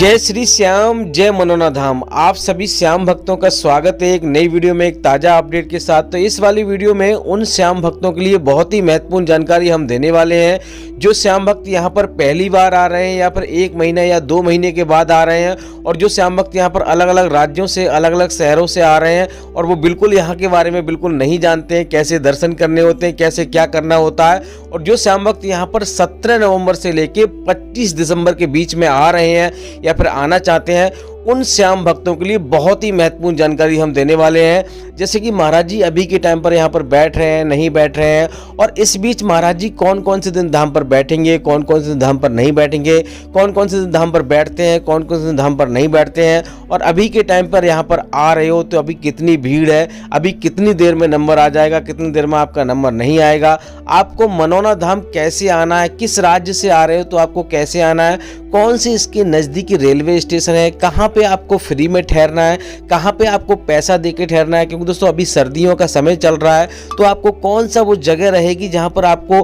जय श्री श्याम, जय मनोना धाम। आप सभी श्याम भक्तों का स्वागत है एक नई वीडियो में, एक ताजा अपडेट के साथ। तो इस वाली वीडियो में उन श्याम भक्तों के लिए बहुत ही महत्वपूर्ण जानकारी हम देने वाले हैं जो श्याम भक्त यहाँ पर पहली बार आ रहे हैं या फिर 1 महीना या 2 महीने के बाद आ रहे हैं, और जो श्याम भक्त यहाँ पर अलग अलग राज्यों से, अलग अलग शहरों से आ रहे हैं और वो बिल्कुल यहाँ के बारे में बिल्कुल नहीं जानते हैं, कैसे दर्शन करने होते हैं, कैसे क्या करना होता है। और जो श्याम भक्त यहाँ पर 17 नवंबर से लेके 25 दिसंबर के बीच में आ रहे हैं या फिर आना चाहते हैं, उन श्याम भक्तों के लिए बहुत ही महत्वपूर्ण जानकारी हम देने वाले हैं। जैसे कि महाराज जी अभी के टाइम पर यहाँ पर बैठ रहे हैं, नहीं बैठ रहे हैं, और इस बीच महाराज जी कौन कौन से दिन धाम पर बैठेंगे, कौन कौन से धाम पर नहीं बैठेंगे, कौन कौन से धाम पर बैठते हैं, कौन कौन से धाम पर नहीं बैठते हैं, और अभी के टाइम पर यहाँ पर आ रहे हो तो अभी कितनी भीड़ है, अभी कितनी देर में नंबर आ जाएगा, कितनी देर में आपका नंबर नहीं आएगा, आपको मनोना धाम कैसे आना है, किस राज्य से आ रहे हो तो आपको कैसे आना है, कौन से इसके नज़दीकी रेलवे स्टेशन है, कहाँ पे आपको फ्री में ठहरना है, कहाँ पे आपको पैसा देके ठहरना है। क्योंकि दोस्तों अभी सर्दियों का समय चल रहा है, तो आपको कौन सा वो जगह रहेगी जहाँ पर आपको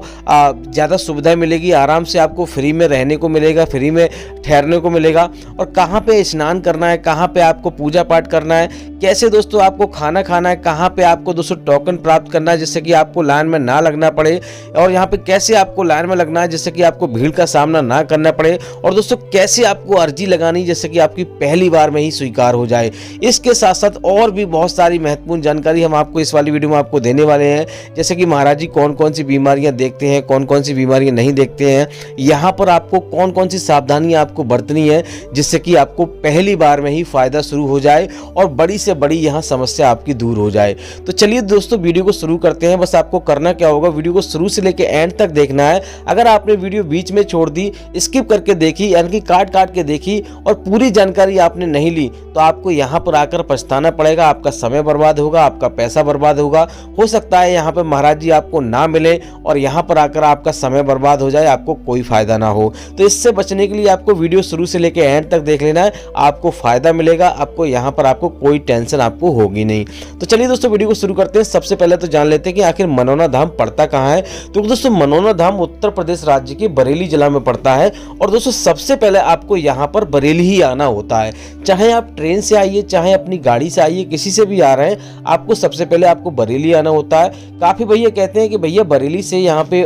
ज़्यादा सुविधा मिलेगी, आराम से आपको फ्री में रहने को मिलेगा, फ्री में ठहरने को मिलेगा, और कहाँ पे स्नान करना है, कहाँ पे आपको पूजा पाठ करना है, कैसे दोस्तों आपको खाना खाना है, कहाँ पे आपको दोस्तों टोकन प्राप्त करना है जिससे कि आपको लाइन में ना लगना पड़े, और यहाँ पे कैसे आपको लाइन में लगना है जिससे कि आपको भीड़ का सामना ना करना पड़े, और दोस्तों कैसे आपको अर्जी लगानी जैसे कि आपकी पहली बार में ही स्वीकार हो जाए। इसके साथ साथ और भी बहुत सारी महत्वपूर्ण जानकारी हम आपको इस वाली वीडियो में आपको देने वाले हैं। जैसे कि महाराज जी कौन कौन सी बीमारियां देखते हैं, कौन कौन सी बीमारियां नहीं देखते हैं, यहाँ पर आपको कौन कौन सी सावधानियां आपको बरतनी है जिससे कि आपको पहली बार में ही फायदा शुरू हो जाए और बड़ी से बड़ी यहाँ समस्या आपकी दूर हो जाए। तो चलिए दोस्तों वीडियो को शुरू करते हैं। बस आपको करना क्या होगा, वीडियो को शुरू से लेकर एंड तक देखना है। अगर आपने वीडियो बीच में छोड़ दी, स्किप करके देखी, यानी कि काट के देखी और पूरी जानकारी आपने नहीं ली, तो आपको यहाँ पर आकर पछताना पड़ेगा, आपका समय बर्बाद होगा, आपका पैसा बर्बाद होगा। हो सकता है यहाँ पे महाराज जी आपको ना मिले और यहाँ पर आकर आपका समय बर्बाद हो जाए, आपको कोई फायदा ना हो। तो इससे बचने के लिए आपको वीडियो शुरू से लेकर एंड तक देख लेना है, आपको फायदा मिलेगा, आपको यहाँ पर आपको कोई टेंशन आपको होगी नहीं। तो चलिए दोस्तों वीडियो को शुरू करते हैं। सबसे पहले तो जान लेते हैं कि आखिर मनोना धाम पड़ता कहाँ है। तो दोस्तों मनोना धाम उत्तर प्रदेश राज्य के बरेली जिला में पड़ता है, और दोस्तों सबसे पहले आपको यहाँ पर बरेली ही आना होता है। चाहे आप ट्रेन से आइए, चाहे अपनी गाड़ी से आइए, किसी से भी आ रहे हैं, आपको सबसे पहले आपको बरेली आना होता है। काफ़ी भैया कहते हैं कि भैया बरेली से यहाँ पे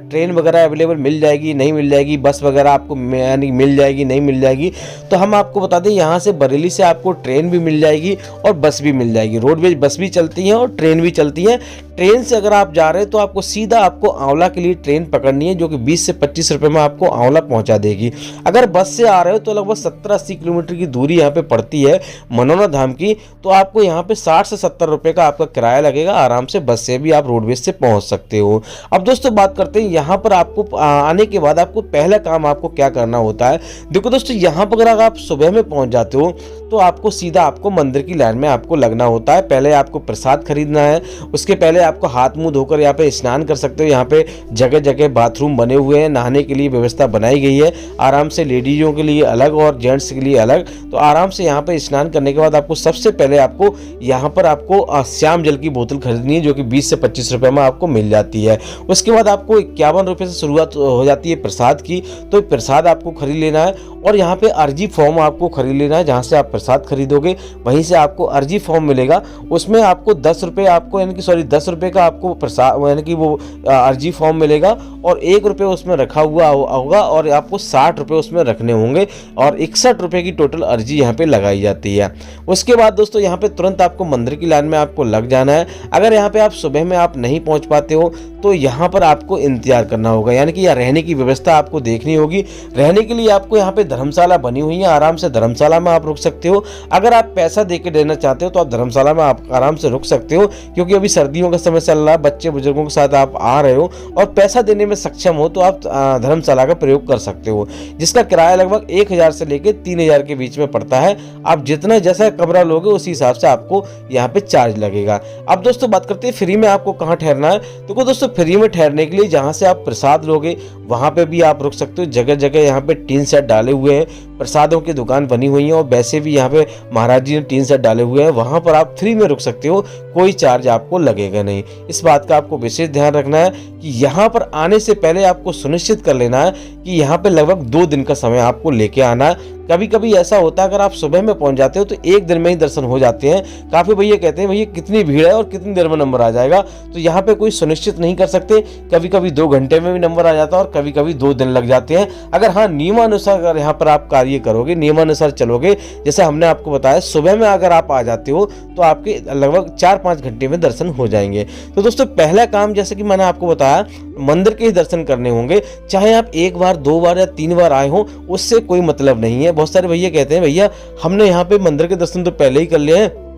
ट्रेन वगैरह अवेलेबल मिल जाएगी, नहीं मिल जाएगी, बस वगैरह आपको यानी मिल जाएगी, नहीं मिल जाएगी। तो हम आपको बता दें यहाँ से बरेली से आपको ट्रेन भी मिल जाएगी और बस भी मिल जाएगी। रोडवेज बस भी चलती है और ट्रेन भी चलती है। ट्रेन से अगर आप जा रहे हैं तो आपको सीधा आपको आंवला के लिए ट्रेन पकड़नी है, जो कि 20 से 25 रुपए में आपको आंवला पहुंचा देगी। अगर बस से आ रहे हो तो लगभग 17-80 किलोमीटर की दूरी यहाँ पे पड़ती है मनोना धाम की, तो आपको यहाँ पे 60 से 70 रुपए का आपका किराया लगेगा। आराम से बस से भी आप रोडवेज से पहुंच सकते हो। अब दोस्तों बात करते हैं यहाँ पर आपको आने के बाद आपको पहला काम आपको क्या करना होता है। देखो दोस्तों यहाँ पर अगर आप सुबह में पहुंच जाते हो तो आपको सीधा आपको मंदिर की लाइन में आपको लगना होता है। पहले आपको प्रसाद खरीदना है, उसके पहले आपको हाथ मुंह धोकर यहाँ पे स्नान कर सकते हो। यहाँ पे जगह जगह बाथरूम बने हुए हैं, नहाने के लिए व्यवस्था बनाई गई है, आराम से लेडीजों के लिए अलग और जेंट्स के लिए अलग। तो आराम से यहाँ पे स्नान करने के बाद आपको सबसे पहले आपको यहाँ पर आपको श्याम जल की बोतल खरीदनी है, जो कि 20 से 25 रुपए में आपको मिल जाती है। उसके बाद आपको 51 रुपए से शुरुआत हो जाती है प्रसाद की, तो प्रसाद आपको खरीद लेना है। और यहाँ पे अर्जी फॉर्म आपको खरीद लेना है। जहाँ से आप प्रसाद खरीदोगे वहीं से आपको अर्जी फॉर्म मिलेगा, उसमें आपको 10 रुपये आपको यानी कि 10 रुपये का आपको प्रसाद यानी कि वो अर्जी फॉर्म मिलेगा, और 1 रुपये उसमें रखा हुआ होगा, और आपको 60 रुपये उसमें रखने होंगे, और 61 रुपये की टोटल अर्जी यहाँ पे लगाई जाती है। उसके बाद दोस्तों यहाँ पे तुरंत आपको मंदिर की लाइन में आपको लग जाना है। अगर यहाँ पे आप सुबह में आप नहीं पहुँच पाते हो तो यहाँ पर आपको इंतजार करना होगा, यानी कि यहाँ रहने की व्यवस्था आपको देखनी होगी। रहने के लिए आपको यहाँ पे धर्मशाला बनी हुई है, आराम से धर्मशाला में आप रुक सकते हो। अगर आप पैसा देके देना चाहते हो तो आप धर्मशाला में आप आराम से रुक सकते हो, क्योंकि अभी सर्दियों का समय चल रहा है, बच्चे बुजुर्गों के साथ आप आ रहे हो और पैसा देने में सक्षम हो तो आप धर्मशाला का प्रयोग कर सकते हो, जिसका किराया लगभग 1000 से लेकर 3000 के बीच में पड़ता है। आप जितना जैसा कमरा लोगे उसी हिसाब से आपको यहाँ पे चार्ज लगेगा। अब दोस्तों बात करते हैं फ्री में आपको कहाँ ठहरना है। तो दोस्तों फ्री में ठहरने के लिए जहाँ से आप प्रसाद लोगे वहाँ पे भी आप रुक सकते हो। जगह जगह यहाँ पे टीन सेट डाले हुए हैं, प्रसादों की दुकान बनी हुई है, और वैसे भी यहाँ पे महाराज जी ने टीन सेट डाले हुए हैं, वहाँ पर आप फ्री में रुक सकते हो, कोई चार्ज आपको लगेगा नहीं। इस बात का आपको विशेष ध्यान रखना है कि यहाँ पर आने से पहले आपको सुनिश्चित कर लेना है कि यहाँ पे लगभग 2 दिन का समय आपको लेके आना है। कभी कभी ऐसा होता है अगर आप सुबह में पहुंच जाते हो तो एक दिन में ही दर्शन हो जाते हैं। काफ़ी भैया कहते हैं भैया कितनी भीड़ है और कितनी देर में नंबर आ जाएगा, तो यहाँ पे कोई सुनिश्चित नहीं कर सकते। कभी कभी 2 घंटे में भी नंबर आ जाता है और कभी कभी 2 दिन लग जाते हैं। अगर हाँ नियमानुसार अगर यहाँ पर आप कार्य करोगे, नियमानुसार चलोगे, जैसे हमने आपको बताया सुबह में अगर आप आ जाते हो तो आपके लगभग 4-5 घंटे में दर्शन हो जाएंगे। तो दोस्तों पहला काम जैसे कि मैंने आपको बताया, मंदिर के ही दर्शन करने होंगे, चाहे आप 1 बार 2 बार या 3 बार आए हो, उससे कोई मतलब नहीं है। बहुत सारे भैया कहते हैं भैया हमने यहाँ पे मंदिर के दर्शन तो पहले ही कर लिए हैं,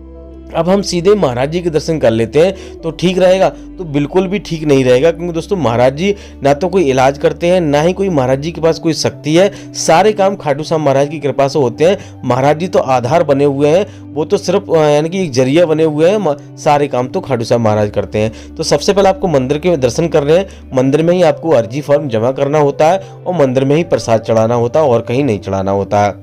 अब हम सीधे महाराज जी के दर्शन कर लेते हैं तो ठीक रहेगा। तो बिल्कुल भी ठीक नहीं रहेगा, क्योंकि दोस्तों महाराज जी ना तो कोई इलाज करते हैं, ना ही कोई महाराज जी के पास कोई शक्ति है। सारे काम खाटू श्याम महाराज की कृपा से होते हैं। महाराज जी तो आधार बने हुए हैं, वो तो सिर्फ यानी कि एक जरिया बने हुए हैं, सारे काम तो खाटू श्याम महाराज करते हैं। तो सबसे पहले आपको मंदिर के दर्शन कर रहे हैं, मंदिर में ही आपको अर्जी फॉर्म जमा करना होता है और मंदिर में ही प्रसाद चढ़ाना होता है और कहीं नहीं चढ़ाना होता है।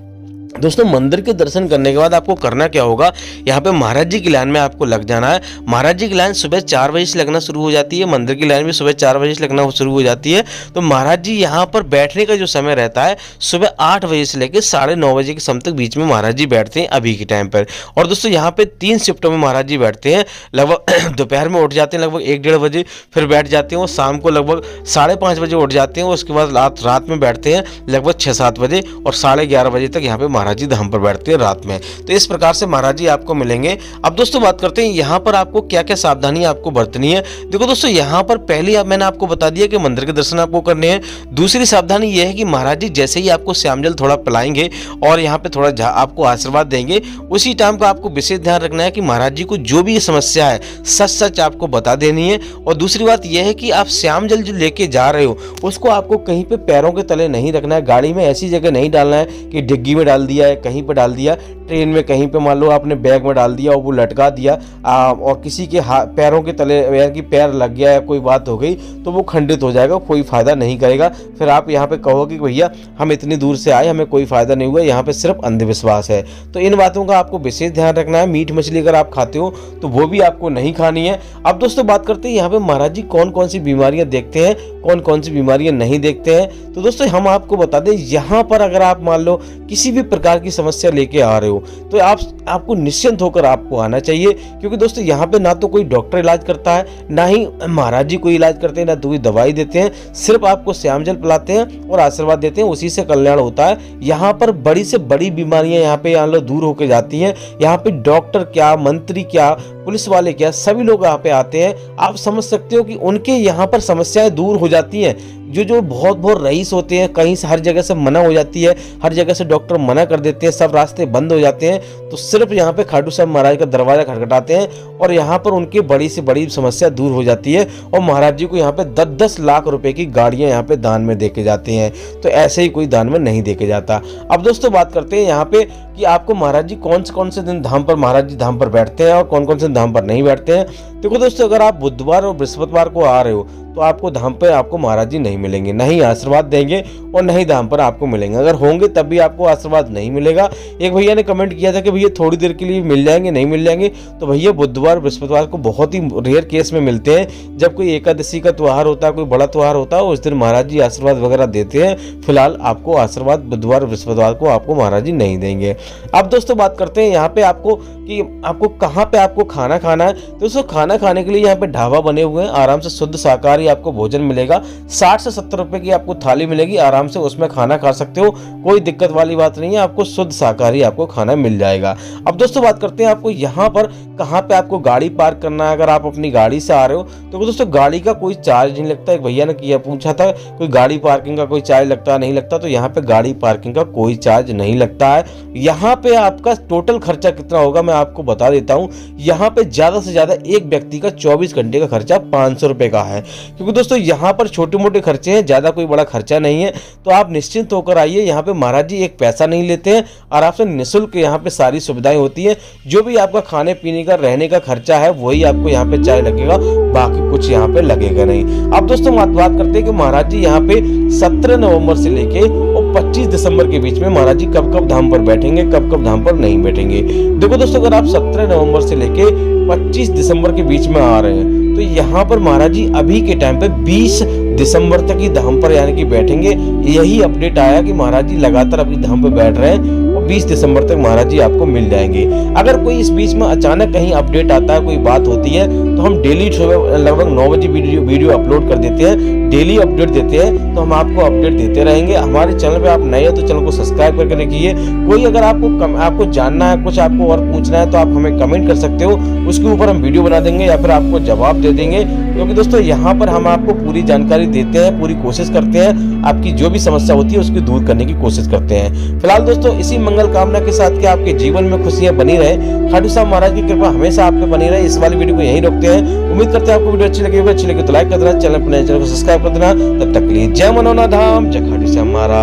दोस्तों मंदिर के दर्शन करने के बाद आपको करना क्या होगा, यहाँ पे महाराज जी की लाइन में आपको लग जाना है। महाराज जी की लाइन सुबह 4 बजे से लगना शुरू हो जाती है, मंदिर की लाइन भी सुबह 4 बजे से लगना शुरू हो जाती है। तो महाराज जी यहाँ पर बैठने का जो समय रहता है सुबह 8 बजे से लेकर 9:30 बजे के समय तक बीच में महाराज जी बैठते हैं अभी के टाइम पर। और दोस्तों यहाँ पे 3 शिफ्टों में महाराज जी बैठते हैं। लगभग दोपहर में उठ जाते हैं लगभग 1-1:30 बजे, फिर बैठ जाते हैं, और शाम को लगभग 5:30 बजे उठ जाते हैं। उसके बाद रात में बैठते हैं लगभग 6-7 बजे, और 11:30 बजे तक यहाँ पे महाराज जी धाम पर बैठते हैं रात में। तो इस प्रकार से महाराज जी आपको मिलेंगे। अब दोस्तों बात करते हैं यहाँ पर आपको क्या क्या सावधानी आपको बरतनी है। देखो दोस्तों यहाँ पर पहली मैंने आपको बता दिया कि मंदिर के दर्शन आपको करने हैं। दूसरी सावधानी यह है कि महाराज जी जैसे ही आपको श्यामजल थोड़ा पिलाएंगे और यहाँ पे थोड़ा आपको आशीर्वाद देंगे, उसी टाइम का आपको विशेष ध्यान रखना है कि महाराज जी को जो भी समस्या है सच सच आपको बता देनी है। और दूसरी बात यह है कि आप श्यामजल जो लेके जा रहे हो उसको आपको कहीं पे पैरों के तले नहीं रखना है, गाड़ी में ऐसी जगह नहीं डालना है कि डिग्गी में डाल दिया है, कहीं पे डाल दिया, ट्रेन में कहीं पे मान लो आपने बैग में डाल दिया और वो लटका दिया और किसी के पैरों के तले यानी कि पैर लग गया या कोई बात हो गई तो वो खंडित हो जाएगा, कोई फायदा नहीं करेगा। फिर आप यहाँ पे कहोगे कि भैया हम इतनी दूर से आए, हमें कोई फायदा नहीं हुआ, यहाँ पे सिर्फ अंधविश्वास है। तो इन बातों का आपको विशेष ध्यान रखना है। मीट मछली अगर आप खाते हो तो वो भी आपको नहीं खानी है। अब दोस्तों बात करते हैं यहाँ पे महाराज जी कौन कौन सी बीमारियां देखते हैं, कौन कौन सी बीमारियां नहीं देखते हैं। तो दोस्तों हम आपको बता दें, यहाँ पर अगर आप मान लो किसी भी प्रकार की समस्या लेके आ रहे हो तो आपको निश्चिंत होकर आपको आना चाहिए, क्योंकि दोस्तों यहाँ पे ना तो कोई डॉक्टर इलाज करता है, ना ही महाराज जी कोई इलाज करते हैं, ना तो कोई दवाई देते हैं, सिर्फ आपको श्यामजल पिलाते हैं और आशीर्वाद देते हैं, उसी से कल्याण होता है। यहाँ पर बड़ी से बड़ी बीमारियां यहाँ पे दूर होकर जाती हैं। यहाँ पे डॉक्टर क्या, मंत्री क्या, पुलिस वाले क्या, सभी लोग यहाँ पे आते हैं। आप समझ सकते हो कि उनके यहाँ पर समस्याएं दूर हो जाती हैं। जो बहुत बहुत रईस होते हैं, कहीं से हर जगह से मना हो जाती है, हर जगह से डॉक्टर मना कर देते हैं, सब रास्ते बंद हो जाते हैं, तो सिर्फ यहाँ पे खाटू श्याम महाराज का दरवाजा खटखटाते हैं और यहाँ पर उनकी बड़ी से बड़ी समस्या दूर हो जाती है। और महाराज जी को यहाँ पे 10-10 लाख रुपए की गाड़ियां यहाँ पे दान में देके जाते हैं। तो ऐसे ही कोई दान में नहीं देके जाता। अब दोस्तों बात करते हैं यहाँ पे कि आपको महाराज जी कौन से दिन धाम पर महाराज जी धाम पर बैठते हैं और कौन से धाम पर नहीं बैठते हैं। देखो दोस्तों अगर आप बुधवार और बृहस्पतिवार को आ रहे हो तो आपको धाम पर आपको महाराज जी नहीं मिलेंगे, नहीं आशीर्वाद देंगे और नहीं धाम पर आपको मिलेंगे। अगर होंगे तब भी आपको आशीर्वाद नहीं मिलेगा। एक भैया ने कमेंट किया था कि भैया थोड़ी देर के लिए मिल जाएंगे, नहीं मिल जाएंगे। तो भैया बुधवार बृहस्पतिवार को बहुत ही रेयर केस में मिलते हैं। जब कोई एकादशी का त्योहार होता है, कोई बड़ा त्योहार होता है, उस दिन महाराज जी आशीर्वाद वगैरह देते हैं। फिलहाल आपको आशीर्वाद बुधवार बृहस्पतिवार को आपको महाराज जी नहीं देंगे। अब दोस्तों बात करते हैं यहाँ पे आपको कि आपको कहाँ पे आपको खाना खाना है। दोस्तों खाना खाने के लिए यहाँ पे ढाबा बने हुए हैं, आराम से शुद्ध शाकाहारी आपको भोजन मिलेगा। 60 से 70 रुपए की आपको थाली मिलेगी, आराम से उसमें खाना खा सकते हो, कोई दिक्कत वाली बात नहीं है। आपको शुद्ध शाकाहारी आपको खाना मिल जाएगा। अब दोस्तों बात करते हैं आपको यहाँ पर कहाँ पे आपको गाड़ी पार्क करना है। अगर आप अपनी गाड़ी से आ रहे हो तो दोस्तों गाड़ी का कोई चार्ज नहीं लगता। एक भैया ने पूछा था कोई गाड़ी पार्किंग का कोई चार्ज लगता नहीं लगता, तो यहाँ पे गाड़ी पार्किंग का कोई चार्ज नहीं लगता है। यहाँ पे आपका टोटल खर्चा कितना होगा मैं आपको बता देता हूँ। यहाँ पे ज्यादा से ज्यादा एक व्यक्ति का 24 घंटे का खर्चा 500 रुपए का है, क्योंकि दोस्तों यहाँ पर छोटे मोटे खर्चे हैं, ज्यादा कोई बड़ा खर्चा नहीं है। तो आप निश्चिंत होकर आइए। यहाँ पे महाराज जी एक पैसा नहीं लेते हैं और आपसे निःशुल्क यहाँ पे सारी सुविधाएं होती है। जो भी आपका खाने पीने का रहने का खर्चा है वही आपको यहाँ पे चाय लगेगा, बाकी कुछ यहाँ पे लगेगा नहीं। अब दोस्तों बात करते हैं कि महाराज जी यहाँ पे 17 नवंबर से लेके और 25 दिसंबर के बीच में महाराज जी कब कब धाम पर बैठेंगे, कब कब धाम पर नहीं बैठेंगे। देखो दोस्तों अगर आप 17 नवंबर से लेके 25 दिसंबर के बीच में आ रहे हैं तो तो यहाँ पर महाराज जी अभी के टाइम पे 20 दिसंबर तक ही धाम पर यानी कि बैठेंगे। यही अपडेट आया कि महाराज जी लगातार अभी धाम पे बैठ रहे हैं और 20 दिसंबर तक महाराज जी आपको मिल जाएंगे। अगर कोई इस बीच में अचानक कहीं अपडेट आता है, कोई बात होती है, तो हम डेली सुबह लगभग 9 बजे वीडियो अपलोड कर देते हैं, डेली अपडेट देते हैं, तो हम आपको अपडेट देते रहेंगे। हमारे चैनल पे आप नए हो तो चैनल को सब्सक्राइब करके रखिए। कोई अगर आपको जानना है, कुछ आपको और पूछना है, तो आप हमें कमेंट कर सकते हो, उसके ऊपर हम वीडियो बना देंगे या फिर आपको जवाब दे देंगे। क्योंकि दोस्तों यहाँ पर हम आपको पूरी जानकारी देते हैं, पूरी कोशिश करते हैं, आपकी जो भी समस्या होती है उसकी दूर करने की कोशिश करते हैं। फिलहाल दोस्तों इसी मंगल कामना के साथ कि आपके जीवन में खुशियां बनी रहे, खाटू श्याम महाराज की कृपा हमेशा आप पे बनी रहे, इस वाली वीडियो को यहीं रोकते हैं। उम्मीद करते हैं आपको वीडियो अच्छी लगी तो लाइक कर देना, चैनल को सब्सक्राइब कर देना। तब तक के लिए जय मनोना धाम, जय खाटू श्याम महाराज।